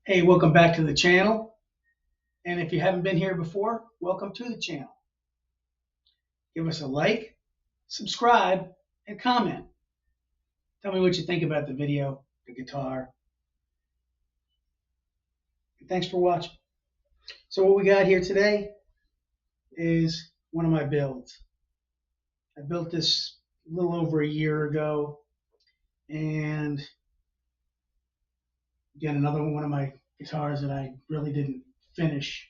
Hey, welcome back to the channel. And if you haven't been here before, welcome to the channel. Give us a like, subscribe, and comment. Tell me what you think about the video, the guitar. And thanks for watching. So what we got here today is one of my builds. I built this a little over a year ago. And again, another one of my guitars that I really didn't finish.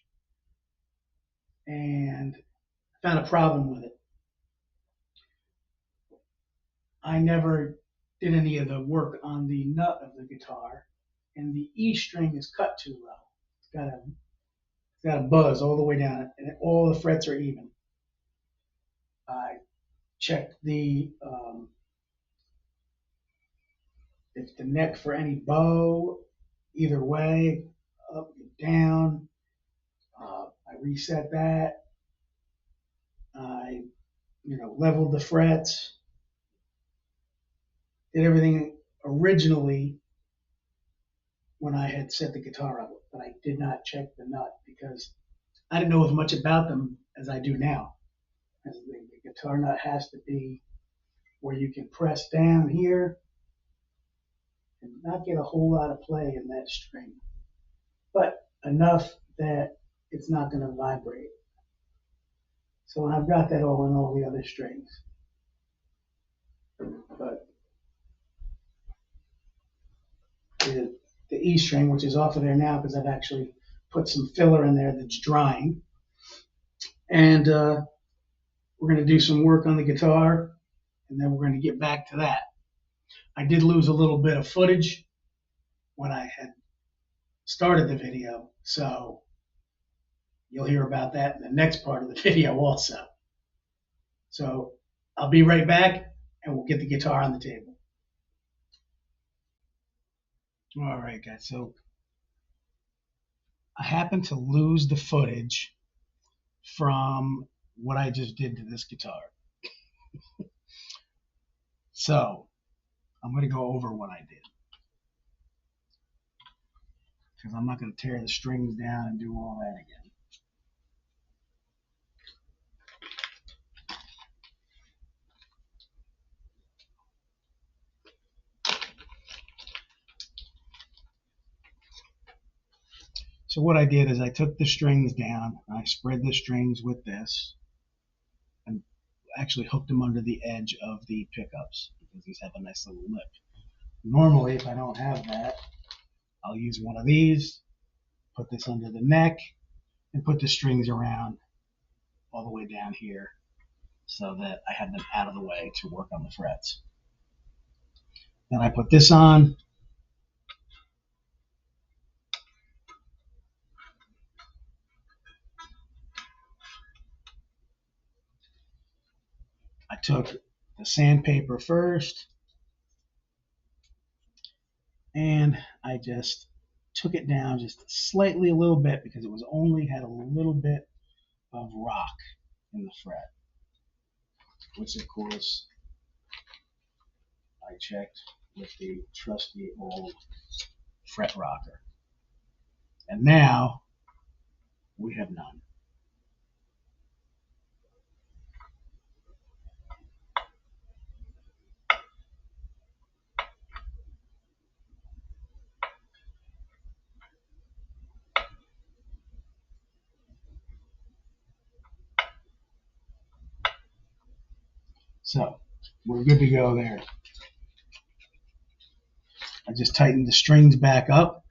And I found a problem with it. I never did any of the work on the nut of the guitar, and the E string is cut too low. It's got a buzz all the way down it, and all the frets are even. I checked if the neck for any bow, either way, up and down. I reset that. I, leveled the frets. Did everything originally when I had set the guitar up, but I did not check the nut because I didn't know as much about them as I do now. As the guitar nut has to be where you can press down here and not get a whole lot of play in that string, but enough that it's not going to vibrate. So I've got that all in all the other strings. But the E string, which is off of there now because I've actually put some filler in there that's drying. And we're going to do some work on the guitar, and then we're going to get back to that. I did lose a little bit of footage when I had started the video, so you'll hear about that in the next part of the video also. So I'll be right back, and we'll get the guitar on the table. All right, guys, so I happened to lose the footage from what I just did to this guitar. So I'm going to go over what I did, because I'm not going to tear the strings down and do all that again. So what I did is I took the strings down, and I spread the strings with this, and actually hooked them under the edge of the pickups because these have a nice little lip. Normally, if I don't have that, I'll use one of these, put this under the neck, and put the strings around all the way down here so that I have them out of the way to work on the frets. Then I put this on. I took the sandpaper first, and I just took it down just slightly a little bit because it was only had a little bit of rock in the fret, which of course I checked with the trusty old fret rocker. And now we have none. So we're good to go there. I just tightened the strings back up.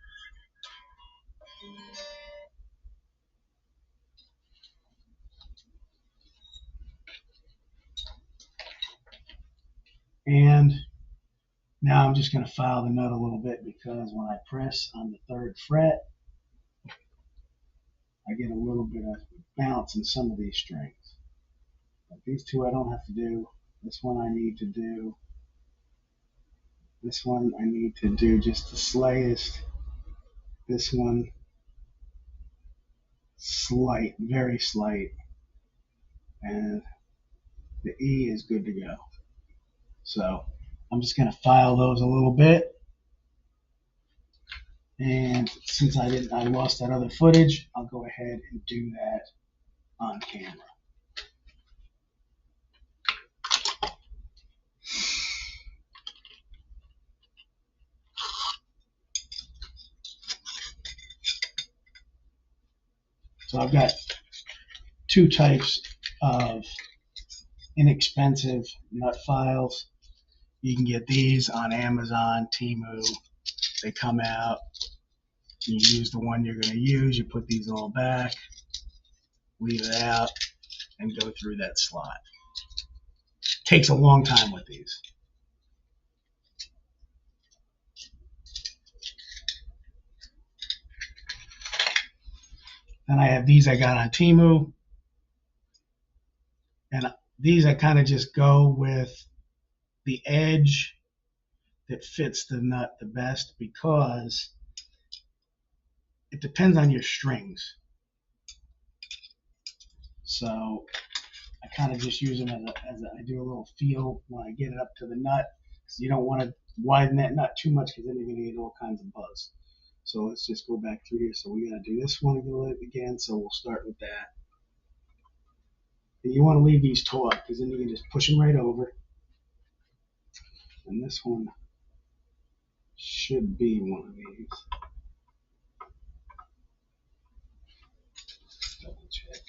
And now I'm just going to file the nut a little bit because when I press on the third fret, I get a little bit of bounce in some of these strings. But these two I don't have to do. This one I need to do. This one I need to do just the slightest. This one, slight, very slight. And the E is good to go. So I'm just going to file those a little bit. And since I lost that other footage, I'll go ahead and do that on camera. So I've got two types of inexpensive nut files. You can get these on Amazon, Temu. They come out. You use the one you're going to use. You put these all back, leave it out, and go through that slot. Takes a long time with these. Then I have these I got on Temu. And these I kind of just go with the edge that fits the nut the best, because it depends on your strings. So I kind of just use them as I do a little feel when I get it up to the nut. So you don't want to widen that nut too much, because then you're going to get all kinds of buzz. So let's just go back through here. So we got to do this one again. So we'll start with that. And you want to leave these taut, because then you can just push them right over. And this one should be one of these. Double check.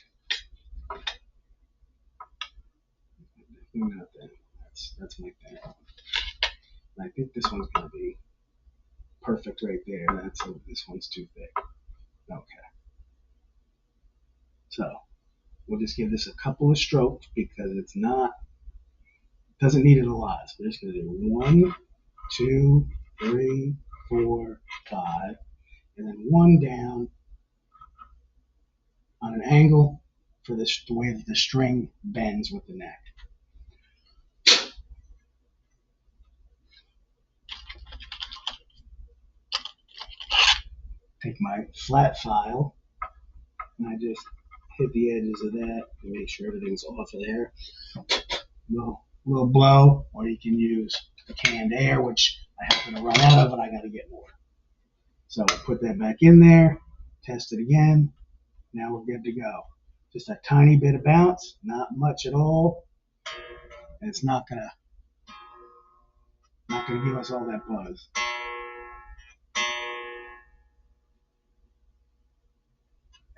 Not that. That's like that. And I think this one's gonna be perfect right there. This one's too thick. Okay. So we'll just give this a couple of strokes, because doesn't need it a lot. So we're just gonna do 1, 2, 3, 4, 5, and then one down on an angle for the way that the string bends with the neck. Take my flat file and I just hit the edges of that to make sure everything's off of there. Little blow, or you can use the canned air, which I happen to run out of, and I got to get more. So put that back in there, test it again. Now we're good to go. Just a tiny bit of bounce, not much at all, and it's not gonna give us all that buzz.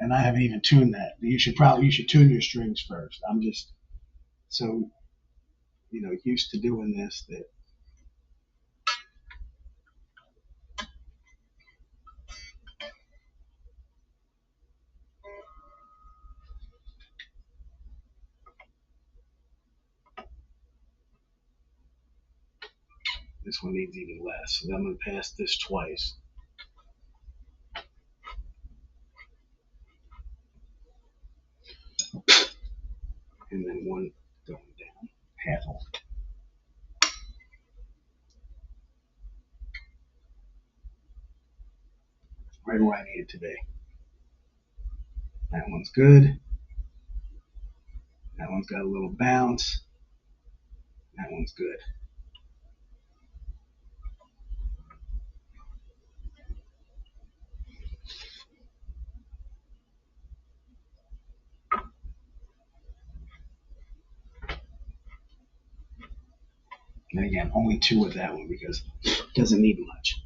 And I haven't even tuned that. You should tune your strings first. I'm just so used to doing this that this one needs even less. So I'm going to pass this twice. And then one going down, half of it. Right where I need it to be. That one's good. That one's got a little bounce. That one's good. And again, only 2 with that one because it doesn't need much.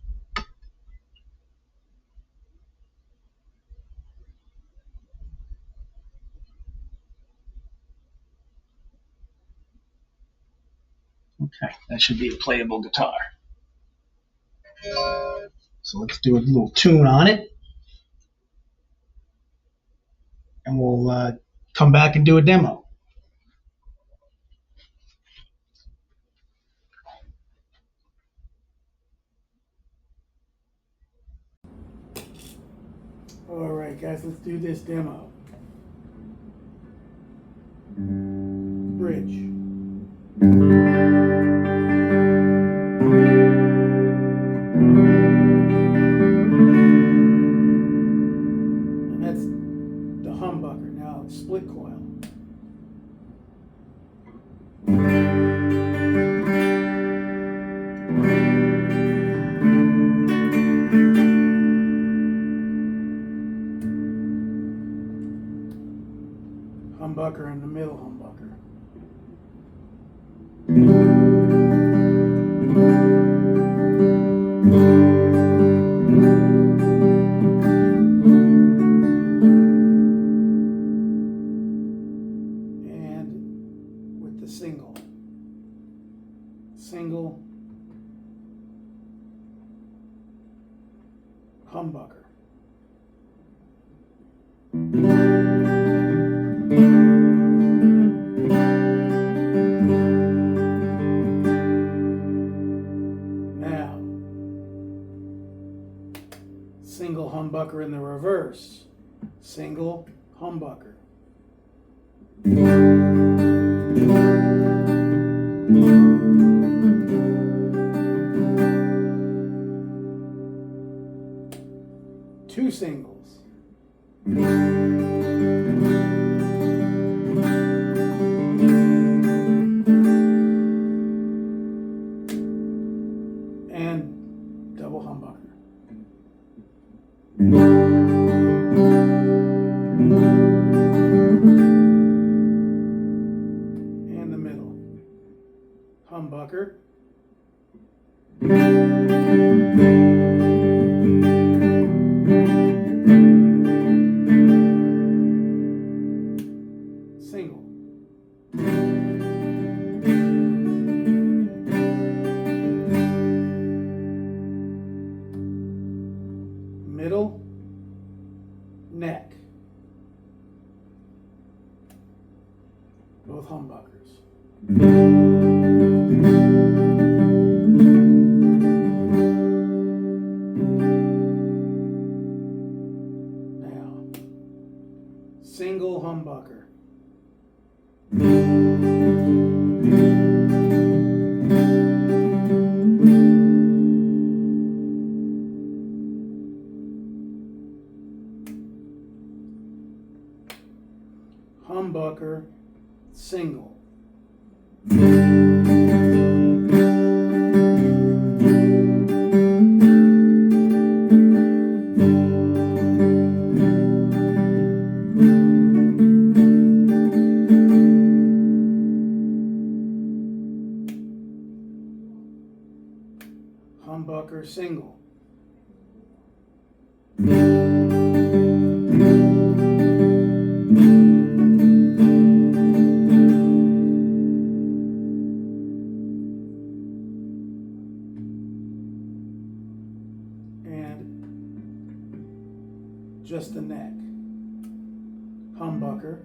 Okay, that should be a playable guitar. So let's do a little tune on it. And we'll come back and do a demo. All right, guys, let's do this demo. Bridge. And that's the humbucker. Now split coil. humbucker and the middle humbucker. And with the single humbucker. Now, single humbucker in the reverse. Single humbucker. Two singles. And double humbucker. And the middle humbucker. Single. Middle, neck. Both humbuckers. Now, single humbucker. Humbucker, single. Humbucker, single. Just the neck. Humbucker.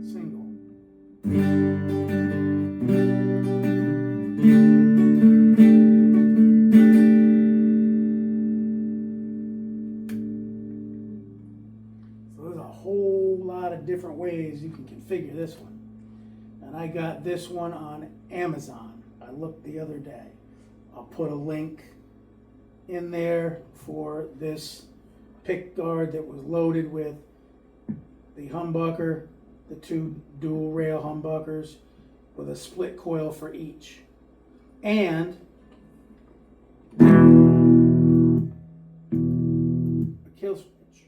Single. So there's a whole lot of different ways you can configure this one. And I got this one on Amazon. I looked the other day. I'll put a link in there for this pick guard that was loaded with the humbucker, the two dual rail humbuckers with a split coil for each. And a kill switch,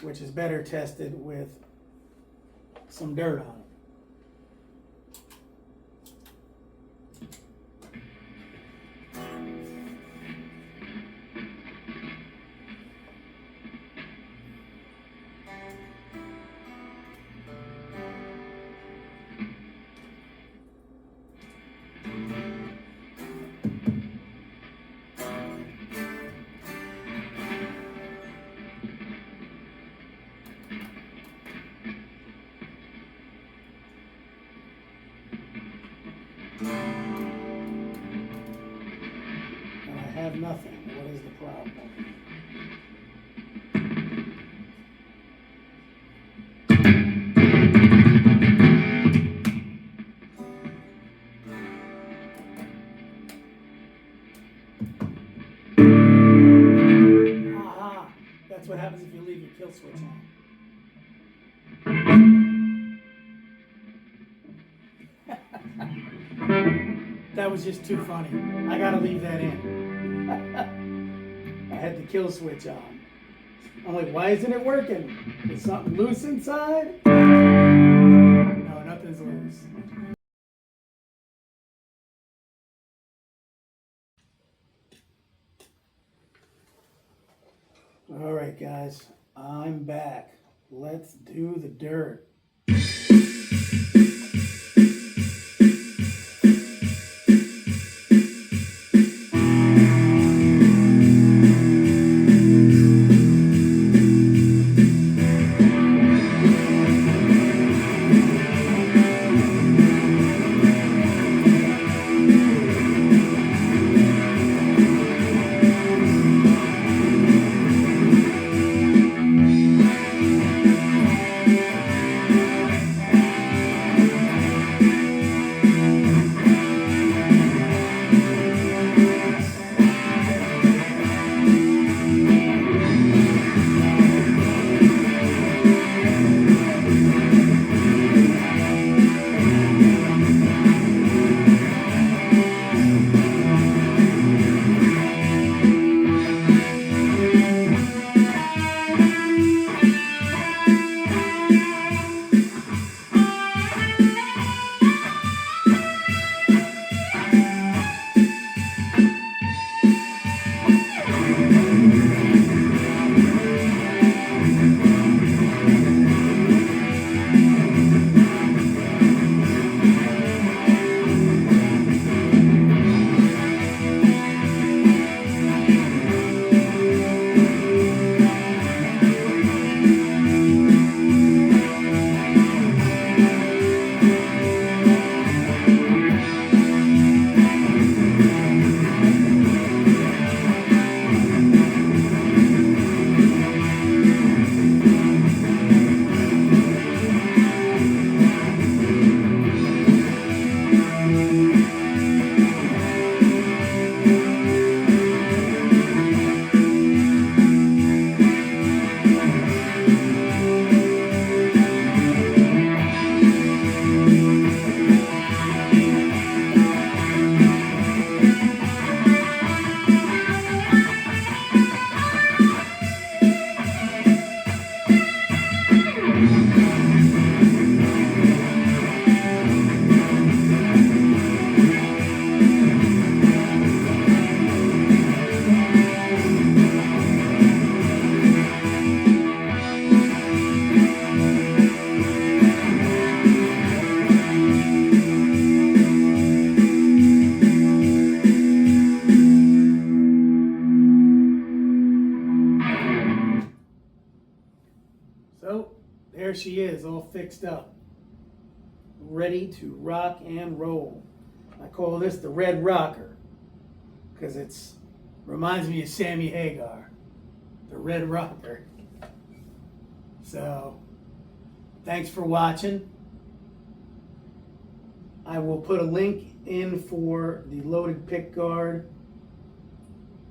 which is better tested with some dirt on it. And I have nothing. What is the problem? Aha! That's what happens if you leave your kill switch on. was just too funny. I gotta leave that in. I had the kill switch on. I'm like, why isn't it working? Is something loose inside? No, nothing's loose. All right, guys, I'm back. Let's do the dirt. So, there she is, all fixed up, ready to rock and roll. I call this the Red Rocker, because it's reminds me of Sammy Hagar, the Red Rocker. So, thanks for watching. I will put a link in for the loaded pick guard.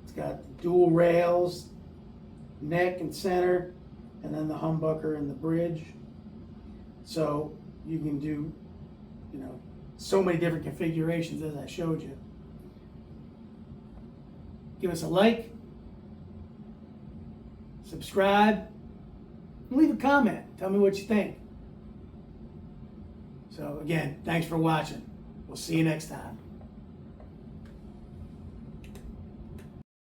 It's got dual rails, neck and center, and then the humbucker and the bridge. So you can do, so many different configurations as I showed you. Give us a like, subscribe, and leave a comment. Tell me what you think. So again, thanks for watching. We'll see you next time.